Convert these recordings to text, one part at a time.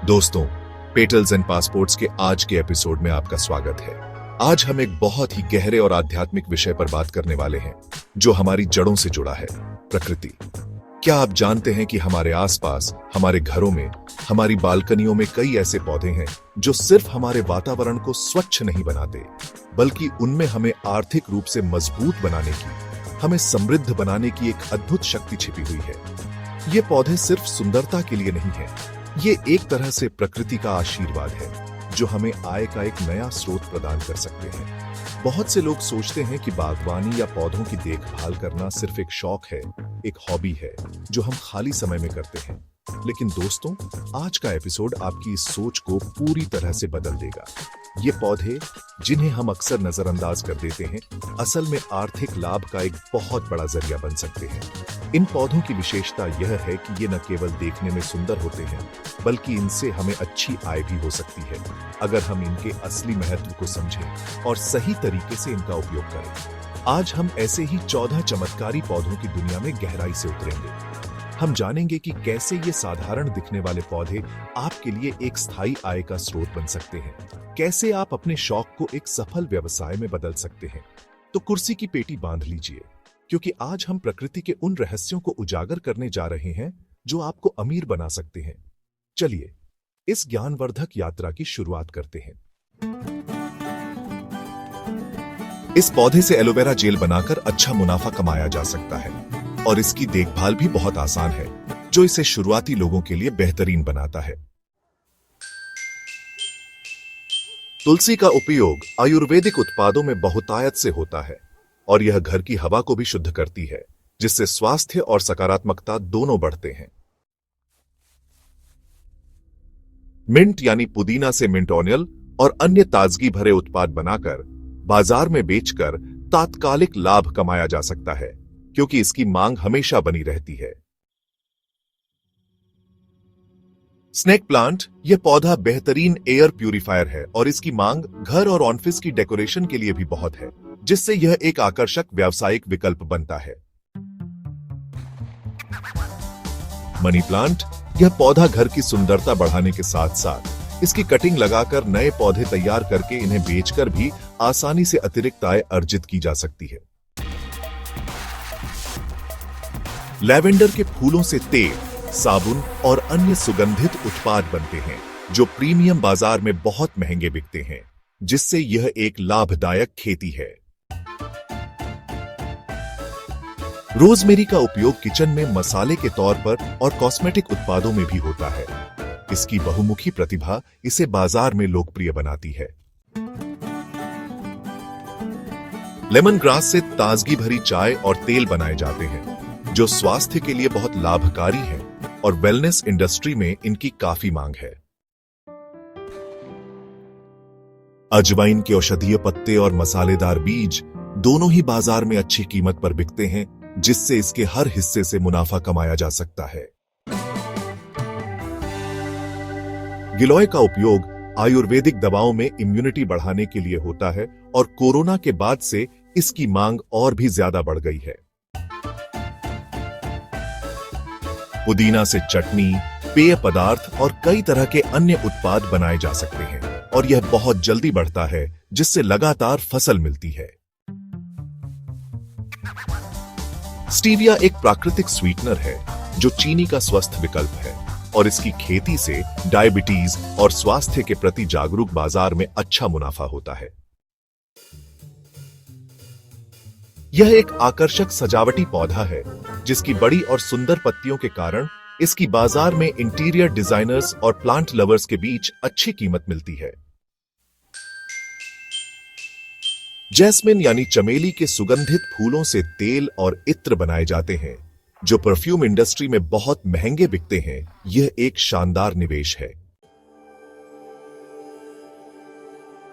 दोस्तों, petals and passports के आज के एपिसोड में आपका स्वागत है। आज हम एक बहुत ही गहरे और आध्यात्मिक विषय पर बात करने वाले हैं, जो हमारी जड़ों से जुड़ा है, प्रकृति। क्या आप जानते हैं कि हमारे आसपास, हमारे घरों में, हमारी बालकनियों में कई ऐसे पौधे हैं जो सिर्फ हमारे वातावरण को स्वच्छ नहीं बनाते, बल्कि उनमें हमें आर्थिक रूप से मजबूत बनाने की, हमें समृद्ध बनाने की एक अद्भुत शक्ति छिपी हुई है। ये पौधे सिर्फ सुंदरता के लिए नहीं है, ये एक तरह से प्रकृति का आशीर्वाद है, जो हमें आय का एक नया स्रोत प्रदान कर सकते हैं। बहुत से लोग सोचते हैं कि बागवानी या पौधों की देखभाल करना सिर्फ एक शौक है, एक हॉबी है, जो हम खाली समय में करते हैं। लेकिन दोस्तों, आज का एपिसोड आपकी इस सोच को पूरी तरह से बदल देगा। ये पौधे, जिन्हें हम अक्सर नजरअंदाज कर देते हैं, असल में आर्थिक लाभ का एक बहुत बड़ा जरिया बन सकते हैं। इन पौधों की विशेषता यह है कि ये न केवल देखने में सुंदर होते हैं, बल्कि इनसे हमें अच्छी आय भी हो सकती है, अगर हम इनके असली महत्व को समझें और सही तरीके से इनका उपयोग करें। आज हम ऐसे ही 14 चमत्कारी पौधों की दुनिया में गहराई से उतरेंगे। हम जानेंगे कि कैसे ये साधारण दिखने वाले पौधे आपके लिए एक स्थायी आय का स्रोत बन सकते हैं, कैसे आप अपने शौक को एक सफल व्यवसाय में बदल सकते हैं। तो कुर्सी की पेटी बांध लीजिए, क्योंकि आज हम प्रकृति के उन रहस्यों को उजागर करने जा रहे हैं जो आपको अमीर बना सकते हैं। चलिए इस ज्ञानवर्धक यात्रा की शुरुआत करते हैं। इस पौधे से एलोवेरा जेल बनाकर अच्छा मुनाफा कमाया जा सकता है, और इसकी देखभाल भी बहुत आसान है, जो इसे शुरुआती लोगों के लिए बेहतरीन बनाता है। तुलसी का उपयोग आयुर्वेदिक उत्पादों में बहुतायत से होता है, और यह घर की हवा को भी शुद्ध करती है, जिससे स्वास्थ्य और सकारात्मकता दोनों बढ़ते हैं। मिंट यानी पुदीना से मिंट ऑयल और अन्य ताजगी भरे उत्पाद बनाकर बाजार में बेचकर तात्कालिक लाभ कमाया जा सकता है, क्योंकि इसकी मांग हमेशा बनी रहती है। स्नेक प्लांट, यह पौधा बेहतरीन एयर प्यूरिफायर है और इसकी मांग घर और ऑफिस की डेकोरेशन के लिए भी बहुत है, जिससे यह एक आकर्षक व्यावसायिक विकल्प बनता है। मनी प्लांट, यह पौधा घर की सुंदरता बढ़ाने के साथ साथ इसकी कटिंग लगाकर नए पौधे तैयार करके इन्हें बेचकर भी आसानी से अतिरिक्त आय अर्जित की जा सकती है। लैवेंडर के फूलों से तेल, साबुन और अन्य सुगंधित उत्पाद बनते हैं, जो प्रीमियम बाजार में बहुत महंगे बिकते हैं, जिससे यह एक लाभदायक खेती है। रोजमेरी का उपयोग किचन में मसाले के तौर पर और कॉस्मेटिक उत्पादों में भी होता है। इसकी बहुमुखी प्रतिभा इसे बाजार में लोकप्रिय बनाती है। लेमन ग्रास से ताजगी भरी चाय और तेल बनाए जाते हैं, जो स्वास्थ्य के लिए बहुत लाभकारी है, और वेलनेस इंडस्ट्री में इनकी काफी मांग है। अजवाइन के औषधीय पत्ते और मसालेदार बीज दोनों ही बाजार में अच्छी कीमत पर बिकते हैं, जिससे इसके हर हिस्से से मुनाफा कमाया जा सकता है। गिलोय का उपयोग आयुर्वेदिक दवाओं में इम्यूनिटी बढ़ाने के लिए होता है, और कोरोना के बाद से इसकी मांग और भी ज्यादा बढ़ गई है। पुदीना से चटनी, पेय पदार्थ और कई तरह के अन्य उत्पाद बनाए जा सकते हैं, और यह बहुत जल्दी बढ़ता है, जिससे लगातार फसल मिलती है। स्टीविया एक प्राकृतिक स्वीटनर है, जो चीनी का स्वस्थ विकल्प है, और इसकी खेती से डायबिटीज और स्वास्थ्य के प्रति जागरूक बाजार में अच्छा मुनाफा होता है। यह एक आकर्षक सजावटी पौधा है, जिसकी बड़ी और सुंदर पत्तियों के कारण इसकी बाजार में इंटीरियर डिजाइनर्स और प्लांट लवर्स के बीच अच्छी कीमत मिलती है। जैस्मिन यानी चमेली के सुगंधित फूलों से तेल और इत्र बनाए जाते हैं, जो परफ्यूम इंडस्ट्री में बहुत महंगे बिकते हैं। यह एक शानदार निवेश है।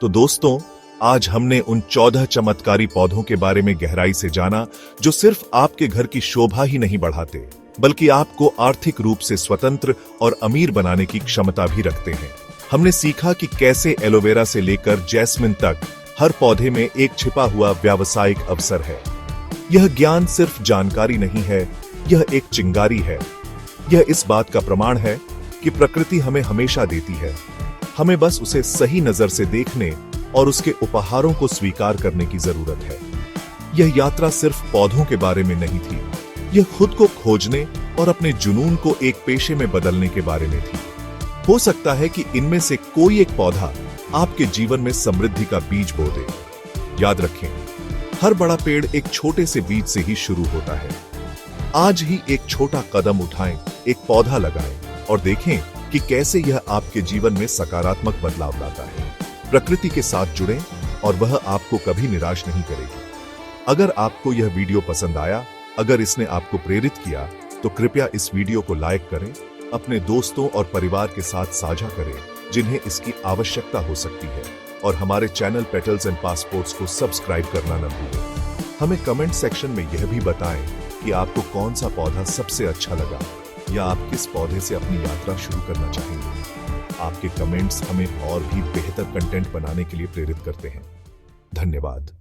तो दोस्तों, आज हमने उन 14 चमत्कारी पौधों के बारे में गहराई से जाना, जो सिर्फ आपके घर की शोभा ही नहीं बढ़ाते, बल्कि आपको आर्थिक रूप से स्वतंत्र और अमीर बनाने की क्षमता भी रखते हैं। हमने सीखा कि कैसे एलोवेरा से लेकर जैस्मिन तक हर पौधे में एक छिपा हुआ व्यावसायिक अवसर है। यह ज्ञान सिर्फ जानकारी नहीं है, यह एक चिंगारी है। यह इस बात का प्रमाण है कि प्रकृति हमें हमेशा देती है, हमें बस उसे सही नजर से देखने और उसके उपहारों को स्वीकार करने की जरूरत है। यह यात्रा सिर्फ पौधों के बारे में नहीं थी, यह खुद को खोजने और अपने जुनून को एक पेशे में बदलने के बारे में थी। हो सकता है कि इनमें से कोई एक पौधा आपके जीवन में समृद्धि का बीज बो दे। याद रखें, हर बड़ा पेड़ एक छोटे से बीज से ही शुरू होता है। आज ही एक छोटा कदम उठाएं, एक पौधा लगाएं और देखें कि कैसे यह आपके जीवन में सकारात्मक बदलाव लाता है। प्रकृति के साथ जुड़ें और वह आपको कभी निराश नहीं करेगी। अगर आपको यह वीडियो पसंद आया, अगर इसने आपको प्रेरित किया, तो कृपया इस वीडियो को लाइक करें, अपने दोस्तों और परिवार के साथ साझा करें जिन्हें इसकी आवश्यकता हो सकती है, और हमारे चैनल पेटल्स एंड पासपोर्ट्स को सब्सक्राइब करना न भूलें। हमें कमेंट सेक्शन में यह भी बताएं कि आपको कौन सा पौधा सबसे अच्छा लगा, या आप किस पौधे से अपनी यात्रा शुरू करना चाहेंगे। आपके कमेंट्स हमें और भी बेहतर कंटेंट बनाने के लिए प्रेरित करते हैं। धन्यवाद।